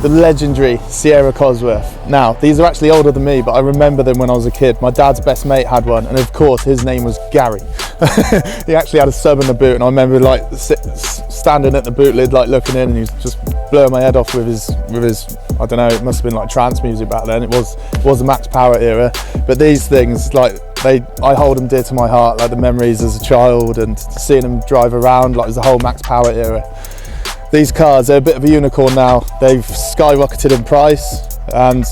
the legendary Sierra Cosworth. Now, these are actually older than me, but I remember them when I was a kid. My dad's best mate had one, and of course his name was Gary. He actually had a sub in the boot, and I remember like standing at the boot lid, like looking in, and he was just blowing my head off with his I don't know, it must have been like trance music back then. It was the max power era. But these things, like I hold them dear to my heart, like the memories as a child and seeing them drive around, like it was the whole max power era. These cars, they're a bit of a unicorn now. They've skyrocketed in price, and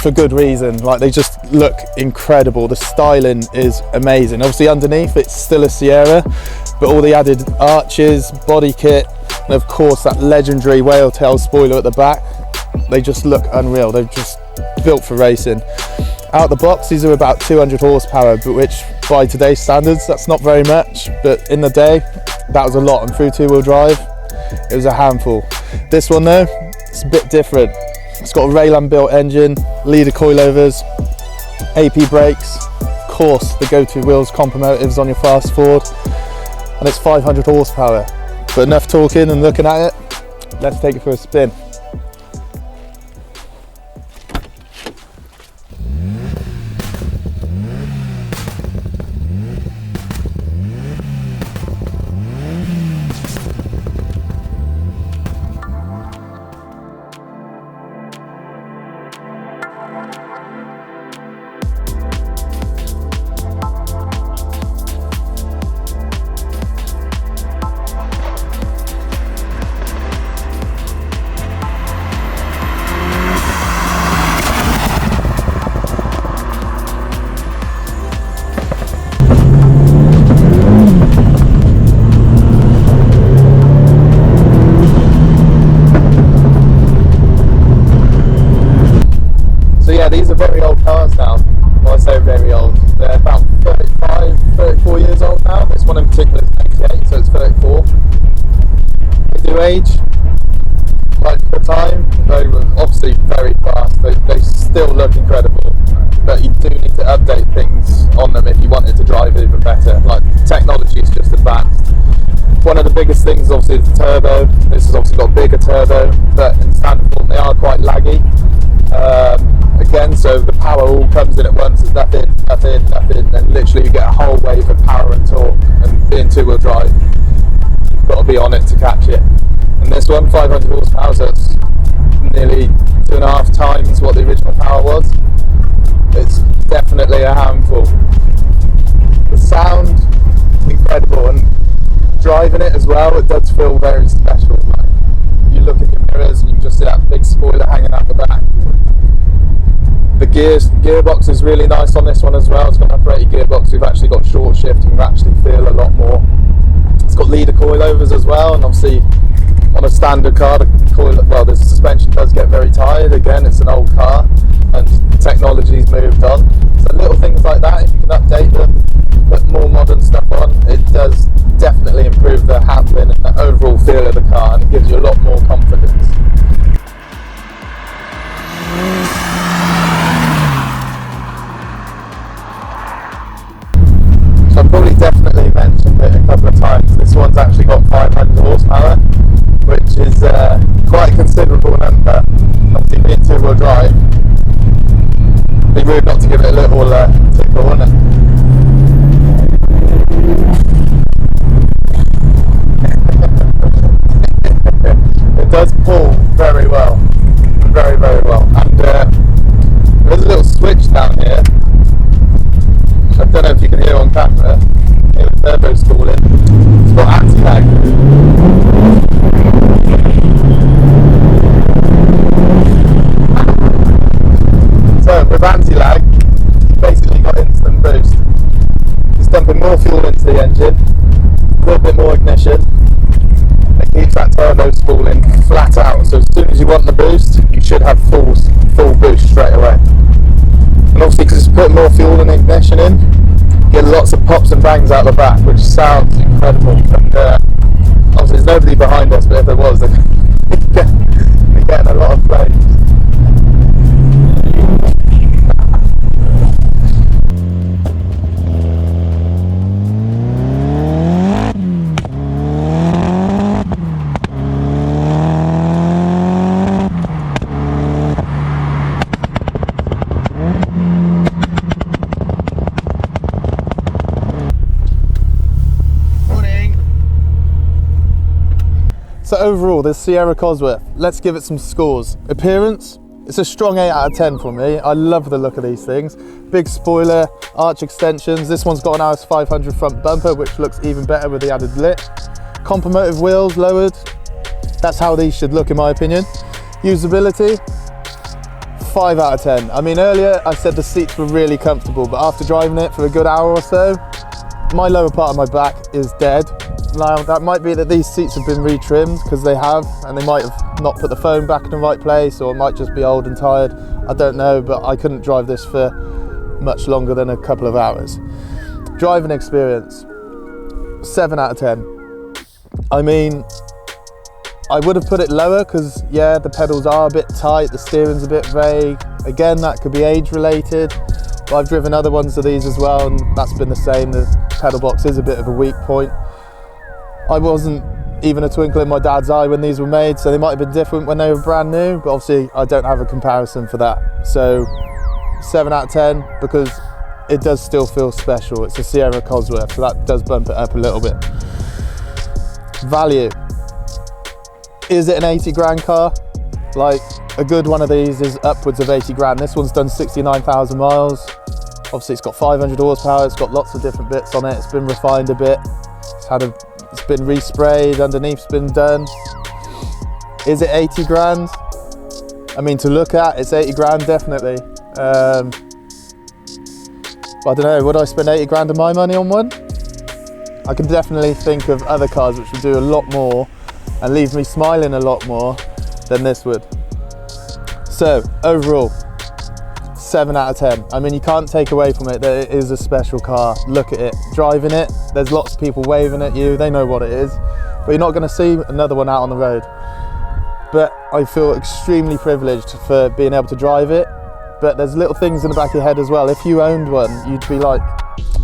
for good reason. Like, they just look incredible. The styling is amazing. Obviously underneath it's still a Sierra, but all the added arches, body kit, and of course that legendary whale tail spoiler at the back, they just look unreal. They're just built for racing. Out the box, these are about 200 horsepower, but which by today's standards, that's not very much, but in the day, that was a lot. And through two-wheel drive, it was a handful. This one though, it's a bit different. It's got a Rayland built engine, leader coilovers, AP brakes, of course the go-to wheels comp-motives on your fast Ford, and it's 500 horsepower. But enough talking and looking at it, let's take it for a spin. These are very old cars now. Well, I say very old. They're about 34 years old now. This one in particular is 98, so it's 34. They do age, like for the time, they were obviously very fast. They still look incredible, but you do need to update things on them if you wanted to drive even better. Like, technology is just advanced. One of the biggest things obviously is the turbo. This has obviously got a bigger turbo, but in standard form they are quite laggy. Again, so the power all comes in at once. There's nothing, and literally you get a whole wave of power and torque. And being two-wheel drive, you've got to be on it to catch it. And this one, 500 horsepower, so it's nearly 2.5 times what the original power was. It's definitely a handful. The sound, incredible, and driving it as well, it does feel very special. Like, you look at your mirrors and you can just see that big spoiler hanging out the back. The gearbox is really nice on this one as well. It's got an uprated gearbox. We've actually got short shift and you actually feel a lot more. It's got leader coilovers as well, and obviously on a standard car, the suspension does get very tired. Again, it's an old car and technology's moved on. So little things like that, if you can update them, put more modern stuff on, it does definitely improve the handling and the overall feel of the car, and it gives you a lot more confidence. So I've probably definitely mentioned it a couple of times. This one's actually got 500 horsepower, which is quite a considerable number. Obviously being two-wheel drive, it'd be rude not to give it a little tickle, wouldn't it? It does pull very well, very well, and there's a little switch down here, which I don't know if you can hear on camera. The turbo's stalling. It's got anti-lag. So with anti-lag, you've basically got instant boost. It's dumping more fuel into the engine, a little bit more ignition. It keeps that turbo spooling flat out, so as soon as you want the boost, you should have full boost straight away. And obviously because it's putting more fuel and ignition in, you get lots of pops and bangs out the back, which sounds incredible. And obviously there's nobody behind us, but if there was, they're getting a lot of play. So overall, this Sierra Cosworth, let's give it some scores. Appearance, it's a strong 8 out of 10 for me. I love the look of these things. Big spoiler, arch extensions. This one's got an RS 500 front bumper, which looks even better with the added lip. Compomotive wheels lowered. That's how these should look in my opinion. Usability, 5 out of 10. I mean, earlier I said the seats were really comfortable, but after driving it for a good hour or so, my lower part of my back is dead. Now, that might be that these seats have been retrimmed, because they have, and they might have not put the foam back in the right place, or it might just be old and tired. I don't know, but I couldn't drive this for much longer than a couple of hours. Driving experience, 7 out of 10. I mean, I would have put it lower because, yeah, the pedals are a bit tight, the steering's a bit vague. Again, that could be age related. But I've driven other ones of these as well, and that's been the same. The pedal box is a bit of a weak point. I wasn't even a twinkle in my dad's eye when these were made, so they might have been different when they were brand new, but obviously I don't have a comparison for that. So 7 out of 10, because it does still feel special. It's a Sierra Cosworth, so that does bump it up a little bit. Value. Is it an 80 grand car? Like, a good one of these is upwards of 80 grand. This one's done 69,000 miles. Obviously it's got 500 horsepower, it's got lots of different bits on it, it's been refined a bit. It's been resprayed, underneath's been done. Is it 80 grand? I mean, to look at, it's 80 grand definitely. I don't know, would I spend 80 grand of my money on one? I can definitely think of other cars which would do a lot more and leave me smiling a lot more than this would. So, overall, 7 out of 10. I mean, you can't take away from it that it is a special car. Look at it, driving it, there's lots of people waving at you, they know what it is, but you're not gonna see another one out on the road. But I feel extremely privileged for being able to drive it, but there's little things in the back of your head as well. If you owned one, you'd be like,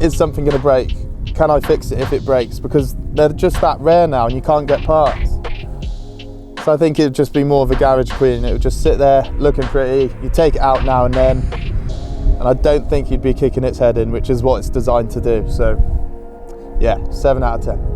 is something gonna break? Can I fix it if it breaks? Because they're just that rare now and you can't get parts. So I think it'd just be more of a garage queen. It would just sit there looking pretty. You take it out now and then, and I don't think you'd be kicking its head in, which is what it's designed to do. So yeah, 7 out of 10.